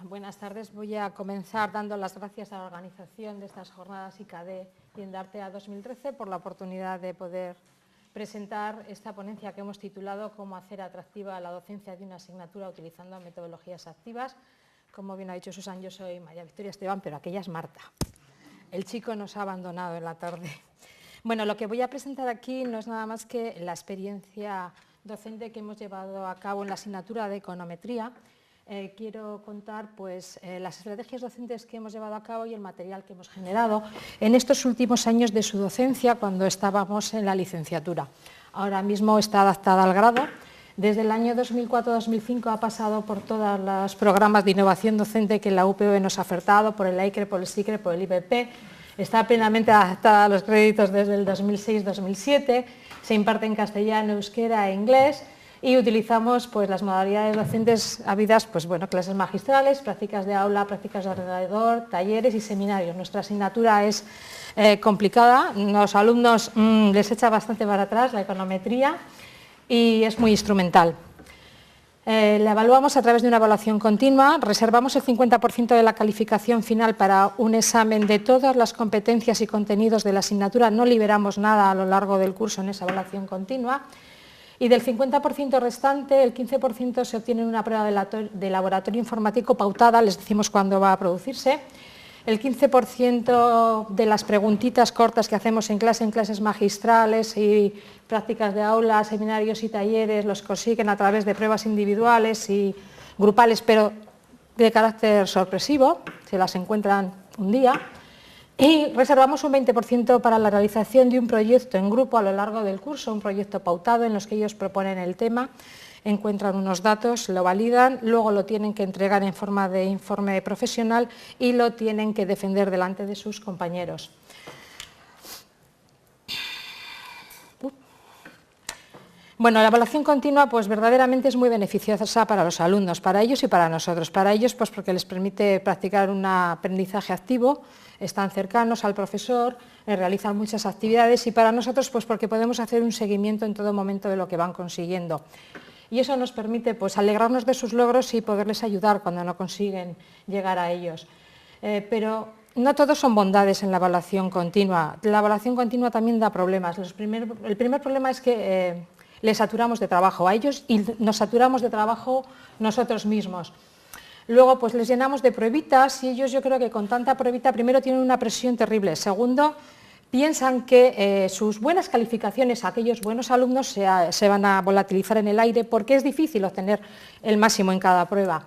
buenas tardes. Voy a comenzar dando las gracias a la organización de estas jornadas ICADE y Endartea 2013 por la oportunidad de poder presentar esta ponencia que hemos titulado Cómo hacer atractiva la docencia de una asignatura utilizando metodologías activas. Como bien ha dicho Susan, yo soy María Victoria Esteban, pero aquella es Marta. El chico nos ha abandonado en la tarde. Bueno, lo que voy a presentar aquí no es nada más que la experiencia docente que hemos llevado a cabo en la asignatura de econometría. Quiero contar las estrategias docentes que hemos llevado a cabo y el material que hemos generado en estos últimos años de su docencia cuando estábamos en la licenciatura. Ahora mismo está adaptada al grado. Desde el año 2004-2005 ha pasado por todos los programas de innovación docente que la UPV nos ha ofertado, por el AICRE, por el SICRE, por el IBP. Está plenamente adaptada a los créditos desde el 2006-2007. Se imparte en castellano, euskera e inglés. Y utilizamos las modalidades docentes habidas, clases magistrales, prácticas de aula, prácticas de ordenador, talleres y seminarios. Nuestra asignatura es complicada, los alumnos les echa bastante para atrás la econometría y es muy instrumental. La evaluamos a través de una evaluación continua, reservamos el 50% de la calificación final para un examen de todas las competencias y contenidos de la asignatura, no liberamos nada a lo largo del curso en esa evaluación continua. Y del 50% restante, el 15% se obtiene en una prueba de laboratorio informático pautada, les decimos cuándo va a producirse. El 15% de las preguntitas cortas que hacemos en clases magistrales y prácticas de aula, seminarios y talleres, los consiguen a través de pruebas individuales y grupales, pero de carácter sorpresivo, se las encuentran un día. Y reservamos un 20% para la realización de un proyecto en grupo a lo largo del curso, un proyecto pautado en los que ellos proponen el tema, encuentran unos datos, lo validan, luego lo tienen que entregar en forma de informe profesional y lo tienen que defender delante de sus compañeros. Bueno, la evaluación continua verdaderamente es muy beneficiosa para los alumnos, para ellos y para nosotros. Para ellos porque les permite practicar un aprendizaje activo, están cercanos al profesor, realizan muchas actividades y para nosotros porque podemos hacer un seguimiento en todo momento de lo que van consiguiendo. Y eso nos permite alegrarnos de sus logros y poderles ayudar cuando no consiguen llegar a ellos. Pero no todos son bondades en la evaluación continua. La evaluación continua también da problemas. El primer problema es que les saturamos de trabajo a ellos y nos saturamos de trabajo nosotros mismos. Luego les llenamos de pruebitas y ellos, yo creo que con tanta pruebita, primero tienen una presión terrible, segundo piensan que sus buenas calificaciones, aquellos buenos alumnos se van a volatilizar en el aire porque es difícil obtener el máximo en cada prueba.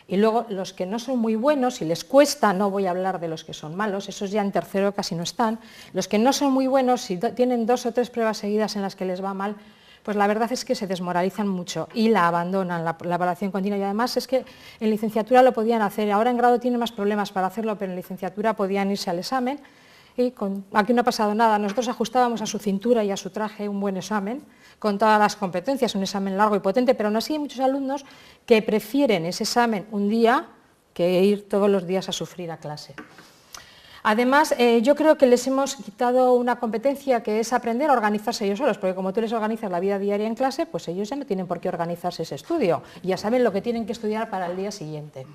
Y luego los que no son muy buenos y les cuesta, no voy a hablar de los que son malos, esos ya en tercero casi no están, los que no son muy buenos, si tienen 2 o 3 pruebas seguidas en las que les va mal, la verdad es que se desmoralizan mucho y la abandonan, la evaluación continua. Y además es que en licenciatura lo podían hacer, ahora en grado tienen más problemas para hacerlo, pero en licenciatura podían irse al examen y aquí no ha pasado nada. Nosotros ajustábamos a su cintura y a su traje un buen examen, con todas las competencias, un examen largo y potente, pero aún así hay muchos alumnos que prefieren ese examen un día que ir todos los días a sufrir a clase. Además, yo creo que les hemos quitado una competencia que es aprender a organizarse ellos solos, porque como tú les organizas la vida diaria en clase, ellos ya no tienen por qué organizarse ese estudio, ya saben lo que tienen que estudiar para el día siguiente.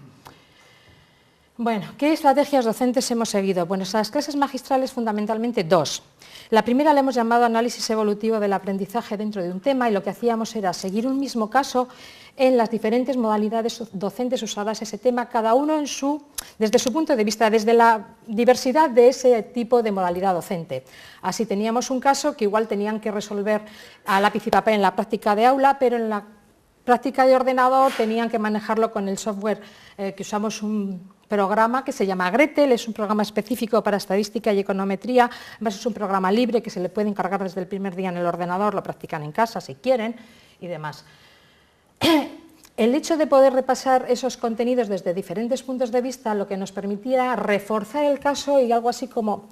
Bueno, ¿qué estrategias docentes hemos seguido? Bueno, las clases magistrales fundamentalmente 2. La primera la hemos llamado análisis evolutivo del aprendizaje dentro de un tema y lo que hacíamos era seguir un mismo caso en las diferentes modalidades docentes usadas ese tema, cada uno desde su punto de vista, desde la diversidad de ese tipo de modalidad docente. Así teníamos un caso que igual tenían que resolver a lápiz y papel en la práctica de aula, pero en la práctica de ordenador tenían que manejarlo con el software que usamos un programa que se llama Gretel, es un programa específico para estadística y econometría, además es un programa libre que se le puede encargar desde el primer día en el ordenador, lo practican en casa si quieren y demás. El hecho de poder repasar esos contenidos desde diferentes puntos de vista lo que nos permitía reforzar el caso y algo así como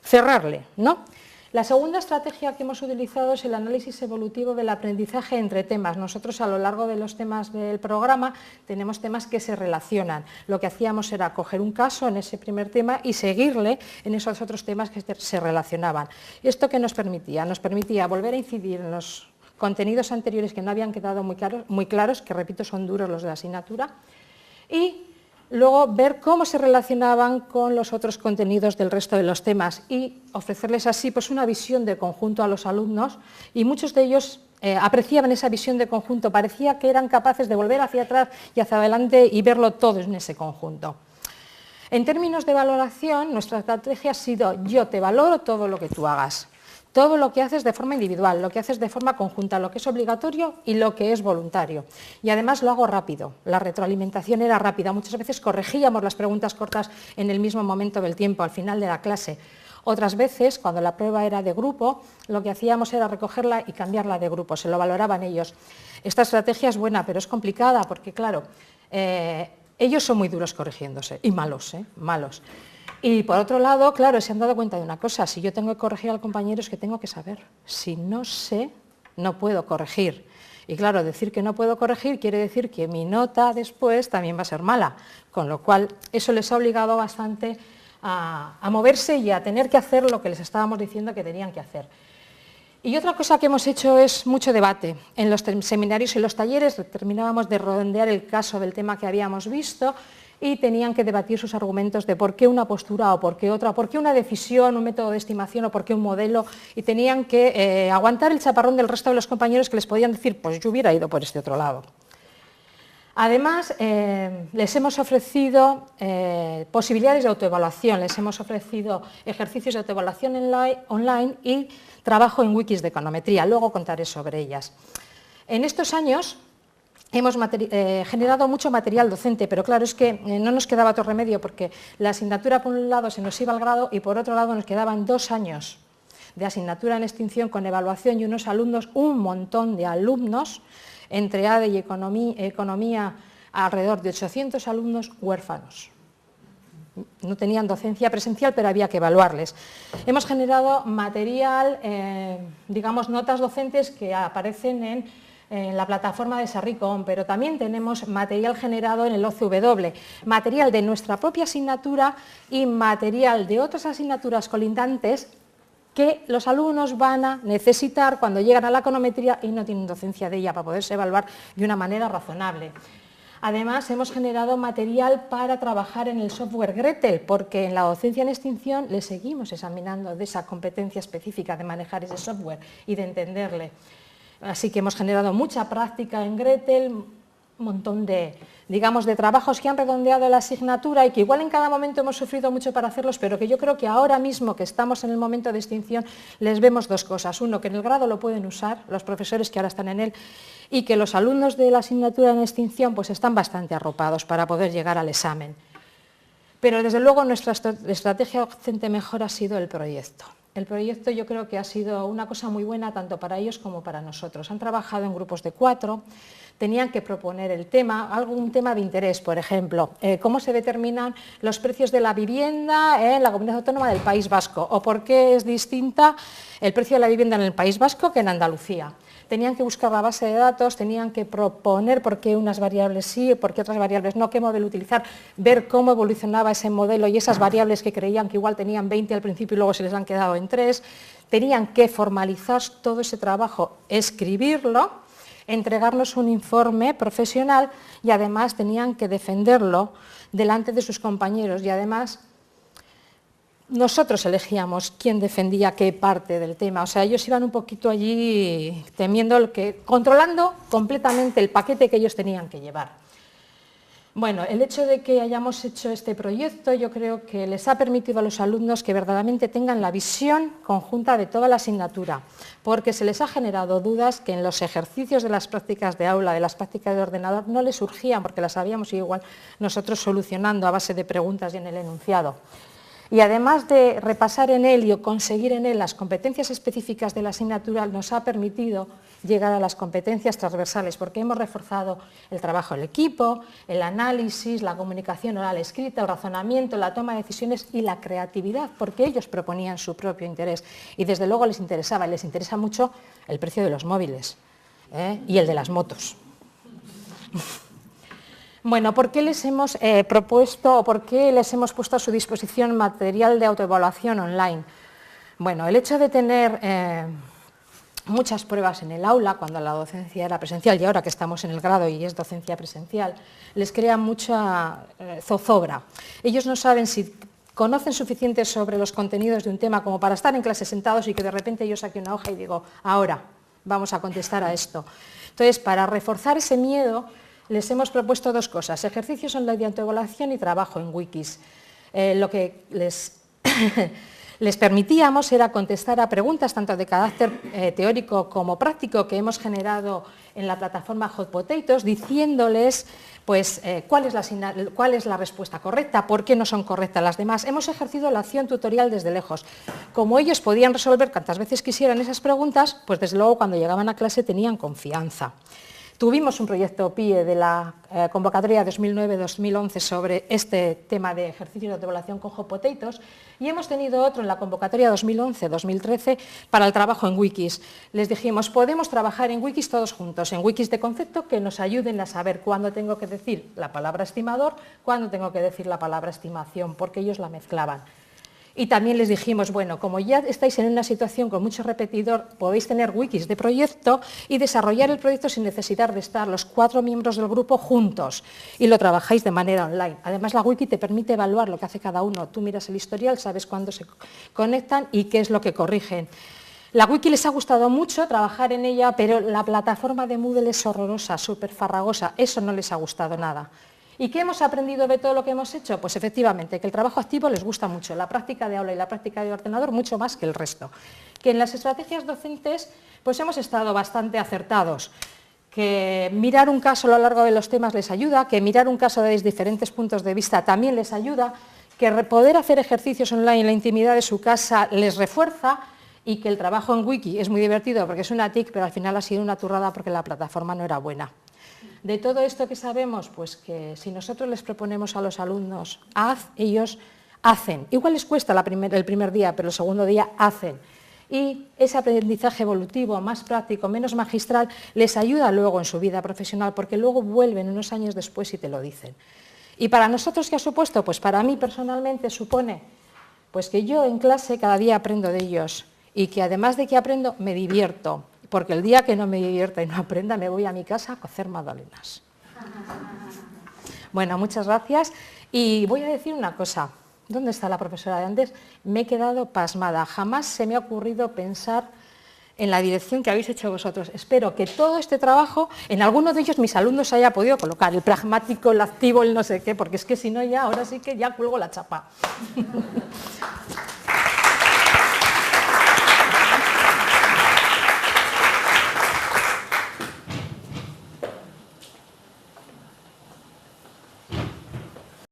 cerrarle, ¿no? La segunda estrategia que hemos utilizado es el análisis evolutivo del aprendizaje entre temas. Nosotros a lo largo de los temas del programa tenemos temas que se relacionan. Lo que hacíamos era coger un caso en ese primer tema y seguirle en esos otros temas que se relacionaban. ¿Esto qué nos permitía? Nos permitía volver a incidir en los contenidos anteriores que no habían quedado muy claros, que repito son duros los de la asignatura, y Luego, ver cómo se relacionaban con los otros contenidos del resto de los temas y ofrecerles así pues, una visión de conjunto a los alumnos, y muchos de ellos apreciaban esa visión de conjunto, parecía que eran capaces de volver hacia atrás y hacia adelante y verlo todo en ese conjunto. En términos de valoración, nuestra estrategia ha sido: yo te valoro todo lo que tú hagas, todo lo que haces de forma individual, lo que haces de forma conjunta, lo que es obligatorio y lo que es voluntario. Y además lo hago rápido, la retroalimentación era rápida, muchas veces corregíamos las preguntas cortas en el mismo momento del tiempo, al final de la clase. Otras veces, cuando la prueba era de grupo, lo que hacíamos era recogerla y cambiarla de grupo, se lo valoraban ellos. Esta estrategia es buena, pero es complicada porque, claro, ellos son muy duros corrigiéndose, y malos, malos. Y por otro lado, claro, se han dado cuenta de una cosa: si yo tengo que corregir al compañero es que tengo que saber. Si no sé, no puedo corregir. Y claro, decir que no puedo corregir quiere decir que mi nota después también va a ser mala, con lo cual eso les ha obligado bastante a moverse y a tener que hacer lo que les estábamos diciendo que tenían que hacer. Y otra cosa que hemos hecho es mucho debate. En los seminarios y los talleres terminábamos de redondear el caso del tema que habíamos visto y tenían que debatir sus argumentos de por qué una postura o por qué otra, por qué una decisión, un método de estimación o por qué un modelo, y tenían que aguantar el chaparrón del resto de los compañeros que les podían decir: pues yo hubiera ido por este otro lado. Además, les hemos ofrecido posibilidades de autoevaluación, les hemos ofrecido ejercicios de autoevaluación online y trabajo en wikis de econometría. Luego contaré sobre ellas. En estos años hemos generado mucho material docente, pero claro, es que no nos quedaba otro remedio, porque la asignatura por un lado se nos iba al grado y por otro lado nos quedaban 2 años de asignatura en extinción con evaluación y unos alumnos, un montón de alumnos, entre ADE y economía, alrededor de 800 alumnos huérfanos. No tenían docencia presencial, pero había que evaluarles. Hemos generado material, digamos, notas docentes que aparecen en la plataforma de Sarricón, pero también tenemos material generado en el OCW, material de nuestra propia asignatura y material de otras asignaturas colindantes que los alumnos van a necesitar cuando llegan a la econometría y no tienen docencia de ella para poderse evaluar de una manera razonable. Además, hemos generado material para trabajar en el software Gretel, porque en la docencia en extinción le seguimos examinando de esa competencia específica de manejar ese software y de entenderle. Así que hemos generado mucha práctica en Gretel, un montón de, digamos, de trabajos que han redondeado la asignatura y que igual en cada momento hemos sufrido mucho para hacerlos, pero que yo creo que ahora mismo que estamos en el momento de extinción les vemos 2 cosas. Uno, que en el grado lo pueden usar los profesores que ahora están en él, y que los alumnos de la asignatura en extinción pues están bastante arropados para poder llegar al examen. Pero desde luego nuestra estrategia docente mejor ha sido el proyecto. El proyecto yo creo que ha sido una cosa muy buena tanto para ellos como para nosotros. Han trabajado en grupos de 4, tenían que proponer el tema, algún tema de interés, por ejemplo, cómo se determinan los precios de la vivienda en la Comunidad Autónoma del País Vasco, o por qué es distinta el precio de la vivienda en el País Vasco que en Andalucía. Tenían que buscar la base de datos, tenían que proponer por qué unas variables sí, por qué otras variables no, qué modelo utilizar, ver cómo evolucionaba ese modelo y esas variables que creían que igual tenían 20 al principio y luego se les han quedado en 3. Tenían que formalizar todo ese trabajo, escribirlo, entregarnos un informe profesional y además tenían que defenderlo delante de sus compañeros y además nosotros elegíamos quién defendía qué parte del tema, o sea, ellos iban un poquito allí controlando completamente el paquete que ellos tenían que llevar. Bueno, el hecho de que hayamos hecho este proyecto yo creo que les ha permitido a los alumnos que verdaderamente tengan la visión conjunta de toda la asignatura, porque se les ha generado dudas que en los ejercicios de las prácticas de aula, de las prácticas de ordenador, no les surgían porque las habíamos igual nosotros solucionando a base de preguntas y en el enunciado. Y además de repasar en él y conseguir en él las competencias específicas de la asignatura, nos ha permitido llegar a las competencias transversales, porque hemos reforzado el trabajo en equipo, el análisis, la comunicación oral escrita, el razonamiento, la toma de decisiones y la creatividad, porque ellos proponían su propio interés y desde luego les interesaba, y les interesa mucho el precio de los móviles y el de las motos. Bueno, ¿por qué les hemos propuesto o por qué les hemos puesto a su disposición material de autoevaluación online? Bueno, el hecho de tener muchas pruebas en el aula, cuando la docencia era presencial, y ahora que estamos en el grado y es docencia presencial, les crea mucha zozobra. Ellos no saben si conocen suficiente sobre los contenidos de un tema como para estar en clase sentados y que de repente yo saque una hoja y digo, ahora vamos a contestar a esto. Entonces, para reforzar ese miedo, les hemos propuesto dos cosas: ejercicios online de autoevaluación y trabajo en wikis. Lo que les permitíamos era contestar a preguntas tanto de carácter teórico como práctico que hemos generado en la plataforma Hot Potatoes, diciéndoles pues, cuál es la respuesta correcta, por qué no son correctas las demás. Hemos ejercido la acción tutorial desde lejos. Como ellos podían resolver cuantas veces quisieran esas preguntas, pues desde luego cuando llegaban a clase tenían confianza. Tuvimos un proyecto PIE de la convocatoria 2009-2011 sobre este tema de ejercicios de autoevaluación con Hot Potatoes y hemos tenido otro en la convocatoria 2011-2013 para el trabajo en wikis. Les dijimos, podemos trabajar en wikis todos juntos, en wikis de concepto que nos ayuden a saber cuándo tengo que decir la palabra estimador, cuándo tengo que decir la palabra estimación, porque ellos la mezclaban. Y también les dijimos, bueno, como ya estáis en una situación con mucho repetidor, podéis tener wikis de proyecto y desarrollar el proyecto sin necesidad de estar los 4 miembros del grupo juntos y lo trabajáis de manera online. Además, la wiki te permite evaluar lo que hace cada uno. Tú miras el historial, sabes cuándo se conectan y qué es lo que corrigen. La wiki les ha gustado mucho trabajar en ella, pero la plataforma de Moodle es horrorosa, súper farragosa. Eso no les ha gustado nada. ¿Y qué hemos aprendido de todo lo que hemos hecho? Pues efectivamente, que el trabajo activo les gusta mucho, la práctica de aula y la práctica de ordenador mucho más que el resto. Que en las estrategias docentes pues hemos estado bastante acertados, que mirar un caso a lo largo de los temas les ayuda, que mirar un caso desde diferentes puntos de vista también les ayuda, que poder hacer ejercicios online en la intimidad de su casa les refuerza y que el trabajo en wiki es muy divertido porque es una TIC, pero al final ha sido una turrada porque la plataforma no era buena. De todo esto que sabemos, pues que si nosotros les proponemos a los alumnos, haz, ellos hacen. Igual les cuesta el primer día, pero el segundo día hacen. Y ese aprendizaje evolutivo, más práctico, menos magistral, les ayuda luego en su vida profesional, porque luego vuelven unos años después y te lo dicen. Y para nosotros, ¿qué ha supuesto? Pues para mí personalmente supone pues que yo en clase cada día aprendo de ellos y que además de que aprendo, me divierto. Porque el día que no me divierta y no aprenda, me voy a mi casa a cocer magdalenas. Bueno, muchas gracias. Y voy a decir una cosa. ¿Dónde está la profesora de antes? Me he quedado pasmada. Jamás se me ha ocurrido pensar en la dirección que habéis hecho vosotros. Espero que todo este trabajo, en alguno de ellos mis alumnos haya podido colocar el pragmático, el activo, el no sé qué, porque es que si no ya, ahora sí que ya cuelgo la chapa.